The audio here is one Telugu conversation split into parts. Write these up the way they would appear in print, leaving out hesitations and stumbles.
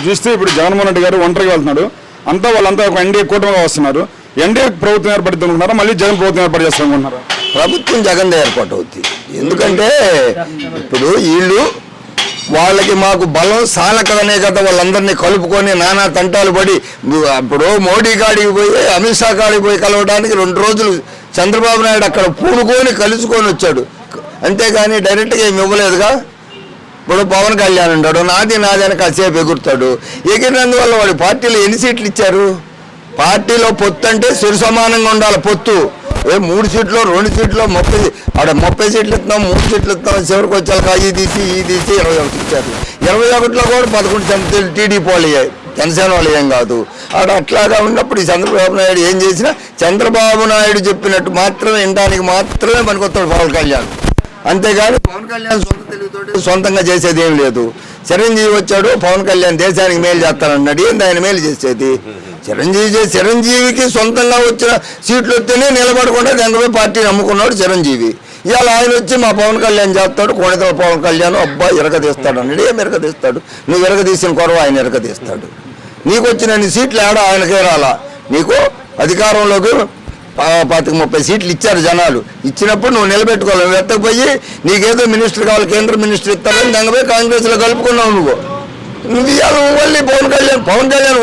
చూస్తే ఇప్పుడు జగన్మోహన్ రెడ్డి గారు ఒంటరిగా వెళ్తున్నాడు, వాళ్ళంతా ఒక ఎన్డీఏ కూటమిగా వస్తున్నారు. ఎన్డీఏ ప్రభుత్వం ఏర్పడుతుంది అనుకుంటారా, మళ్ళీ జగన్ ప్రభుత్వం ఏర్పాటు చేస్తారనుకుంటున్నారా? ప్రభుత్వం జగన్ ఏర్పాటు అవుతుంది. ఎందుకంటే ఇప్పుడు వీళ్ళు వాళ్ళకి మాకు బలం సాలకదనే కదా వాళ్ళందరినీ కలుపుకొని నానా తంటాలు పడి, ఇప్పుడు మోడీ కాడికి పోయి అమిత్ షా కాడికి పోయి కలవడానికి 2 రోజులు చంద్రబాబు నాయుడు అక్కడ పూనుకొని కలుసుకొని వచ్చాడు, అంతేగాని డైరెక్ట్గా ఏమి ఇవ్వలేదుగా. ఇప్పుడు పవన్ కళ్యాణ్ ఉంటాడు, నాది అని కాసేపు ఎగురుతాడు. ఎగిరినందువల్ల వాడి పార్టీలో ఎన్ని సీట్లు ఇచ్చారు? పార్టీలో పొత్తు అంటే సరి సమానంగా ఉండాలి. పొత్తు 3 సీట్లు 2 సీట్లు 30 సీట్లు ఇస్తున్నాం, 3 సీట్లు ఇస్తున్నాం, చివరికి వచ్చాక ఈ తీసి 21 ఇచ్చారు. 21లో కూడా 11 టీడీపీ వాళ్ళు అయ్యాయి, జనసేన వాళ్ళు ఏం కాదు. అట్లాగా ఉన్నప్పుడు ఈ చంద్రబాబు నాయుడు ఏం చేసినా చంద్రబాబు నాయుడు చెప్పినట్టు మాత్రమే వినడానికి మాత్రమే పనికొస్తాడు పవన్ కళ్యాణ్, అంతేగాని పవన్ కళ్యాణ్ సొంత తెలివితోటి సొంతంగా చేసేది ఏం లేదు. చిరంజీవి వచ్చాడు, పవన్ కళ్యాణ్ దేశానికి మేలు చేస్తానన్నాడు, ఏంది ఆయన మేలు చేసేది? చిరంజీవికి సొంతంగా వచ్చిన సీట్లు వస్తేనే నిలబడకుండా దానిపై పార్టీని నమ్ముకున్నాడు చిరంజీవి. ఇవాళ ఆయన వచ్చి మా పవన్ కళ్యాణ్ చేస్తాడు, కోణితల పవన్ కళ్యాణ్ అబ్బా ఎరగదీస్తాడు అన్నాడు. ఏం ఎరగదీస్తాడు? నువ్వు ఎరగదీసిన కొరవ ఆయన ఎరగదీస్తాడు. నీకు వచ్చిన సీట్లు ఏడా ఆయనకే రాలా. నీకు అధికారంలోకి 30 సీట్లు ఇచ్చారు జనాలు, ఇచ్చినప్పుడు నువ్వు నిలబెట్టుకోవాలి. నువ్వు ఎత్తకపోయి నీకేదో మినిస్టర్ కావాలి, కేంద్ర మినిస్టర్ ఇస్తారని దానిపై కాంగ్రెస్లో కలుపుకున్నావు. నువ్వు ఇవాళ మళ్ళీ పవన్ కళ్యాణ్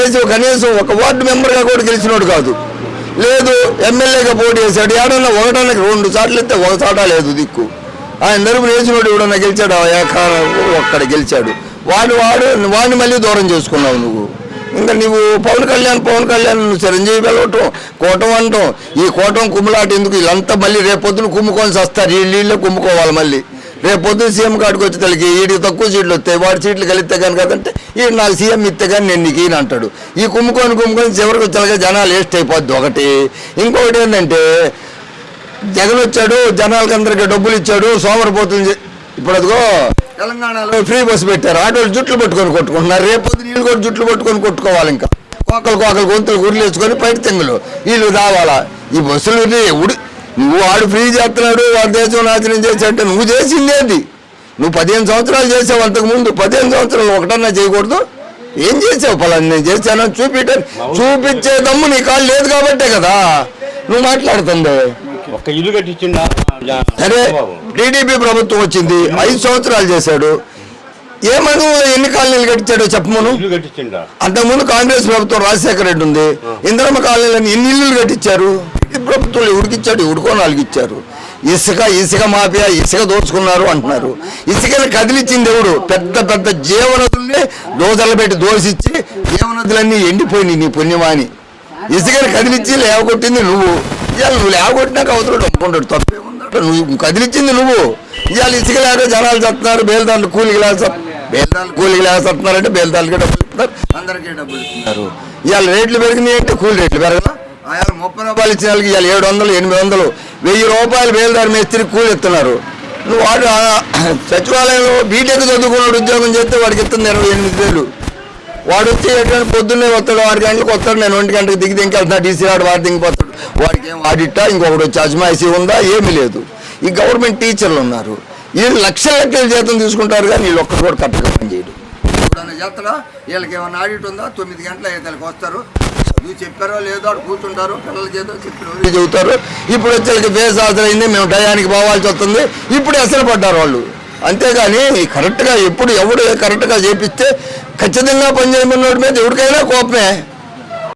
ఏజ్ కనీసం ఒక వార్డు మెంబర్గా కూడా గెలిచినోడు కాదు, లేదు ఎమ్మెల్యేగా పోటీ చేశాడు. ఏడన్నా 2 సార్లు ఇస్తే 1 సాట లేదు దిక్కు. ఆయన తరపున వేసినోడు ఎవడన్నా గెలిచాడు, ఒక్కడ గెలిచాడు. వాడిని మళ్ళీ దూరం చేసుకున్నావు నువ్వు. ఇంకా నువ్వు పవన్ కళ్యాణ్ నువ్వు చిరంజీవి వెళ్ళటం, కూటం అనటం, ఈ కూటం కుమ్ములాట ఎందుకు? వీళ్ళంతా మళ్ళీ రేపొద్దున కుమ్ముకొని వస్తారు, వీళ్ళే కుమ్ముకోవాలి. మళ్ళీ రేపొద్దున సీఎం కాడికి వచ్చి తలకి వీడికి తక్కువ సీట్లు వస్తాయి, వాడి సీట్లు కలిస్తే కానీ కదంటే వీడు నాకు సీఎం ఇస్తే కానీ నేను నీకు ఈయన అంటాడు. ఈ కుమ్ముకొని చివరికి వచ్చాక జనాలు వేస్ట్ అయిపోద్ది ఒకటి. ఇంకొకటి ఏంటంటే జగన్ వచ్చాడు, జనాలకి అందరికీ డబ్బులు ఇచ్చాడు, సోమరిపోతుంది. ఇప్పుడు అదిగో తెలంగాణలో ఫ్రీ బస్సు పెట్టారు, ఆటోలు జుట్లు పట్టుకొని కొట్టుకుంటున్నారు. రేపొద్దు నీళ్ళు కూడా జుట్లు పట్టుకొని కొట్టుకోవాలి. ఇంకా కోకలు గొంతులు గుర్రెలు వేసుకొని బయట తెంగులు వీళ్ళు రావాలా? ఈ బస్సులు నువ్వు వాడు ఫ్రీ చేస్తున్నాడు, వాడు దేశం నాశనం చేశాడంటే నువ్వు చేసింది ఏంటి? నువ్వు 15 సంవత్సరాలు చేసావు, అంతకుముందు 15 సంవత్సరాలు ఒకటన్నా చేయకూడదు. ఏం చేసావు? పలానా నేను చేశాను చూపించే దమ్ము నీ కాళ్ళు లేదు కాబట్టే కదా నువ్వు మాట్లాడుతుంది. ఒక ఇల్లు కట్టించిండా? సరే, టీడీపీ ప్రభుత్వం వచ్చింది, 5 సంవత్సరాలు చేశాడు. ఏమను ఎన్ని కాలనీలు కట్టించాడో చెప్పమను. అంతకుముందు కాంగ్రెస్ ప్రభుత్వం రాజశేఖర రెడ్డి ఉంది, ఇందిరమ్మ కాలనీలను ఎన్ని ఇల్లులు కట్టించారు? ఈ ప్రభుత్వం ఉడికిచ్చాడు, ఉడుకో 4 ఇచ్చారు. ఇసుక మాఫియా, ఇసుక దోచుకున్నారు అంటున్నారు. ఇసుకని కదిలిచ్చింది ఎవడు? పెద్ద జీవనదుల్ని దోదలు పెట్టి దోసిచ్చి జీవనదులన్నీ ఎండిపోయినాయి నీ పుణ్యమాని. ఇసుకని కదిలిచ్చి లేవగొట్టింది నువ్వు. ఇవాళ నువ్వు లేవగొట్టినాక అవతల డబ్బుకుంటాడు, తప్పేముందట. నువ్వు కదిలిచ్చింది నువ్వు. ఇవాళ ఇసుక లేక జనాలు చెప్తున్నారు, బేల్దారులు కూలికి లేస్తున్నారంటే బేల్దారులకే డబ్బులు ఇస్తున్నారు, అందరికీ డబ్బులు ఇస్తున్నారు. ఇవాళ రేట్లు పెరిగినాయి అంటే కూలి రేట్లు పెరగదా? ఇవాళ 30 రూపాయలు ఇచ్చిన వాళ్ళకి ఇవాళ 700, 800, 1000 రూపాయలు బేల్దారు మేస్త్రి కూలి ఇస్తున్నారు. నువ్వు వాడు సచివాలయంలో బీటెక్ చదువుకున్నాడు, ఉద్యోగం చేస్తే వాడికి ఇస్తుంది 28,000. వాడు వచ్చి ఎటువంటి పొద్దున్నే వస్తాడు, 6 గంటలకు వస్తాడు, నేను 1 గంటకు దిగి వెళ్తున్నా, డీసీ వాడు దిగిపోతాడు. వాడికి ఏం ఆడిట్టా, ఇంకొకటి వచ్చి అజమాయిషీ ఉందా? ఏమీ లేదు. ఈ గవర్నమెంట్ టీచర్లు ఉన్నారు, వీళ్ళు లక్షల జీతం తీసుకుంటారు, కానీ వీళ్ళు ఒక్కరు కూడా కరెక్ట్గా పని చేయడు. ఎప్పుడన్నా చేస్తారా? వీళ్ళకి ఏమన్నా ఆడిట్ ఉందా? 9 గంటల 5 వస్తారు, చదువు చెప్పారో లేదో అక్కడ కూర్చుంటారు, పిల్లల చేతో చెప్పిన చెబుతారు. ఇప్పుడు వచ్చేకి బేస్ హాజరైంది, మేము టయానికి పోవాల్సి వస్తుంది, ఇప్పుడు ఎసరు పడ్డారు వాళ్ళు. అంతేగాని కరెక్ట్గా ఎవడు కరెక్ట్గా చేపిస్తే ఖచ్చితంగా పని చేయమన్నోడి మీద ఎవరికైనా కోపమే.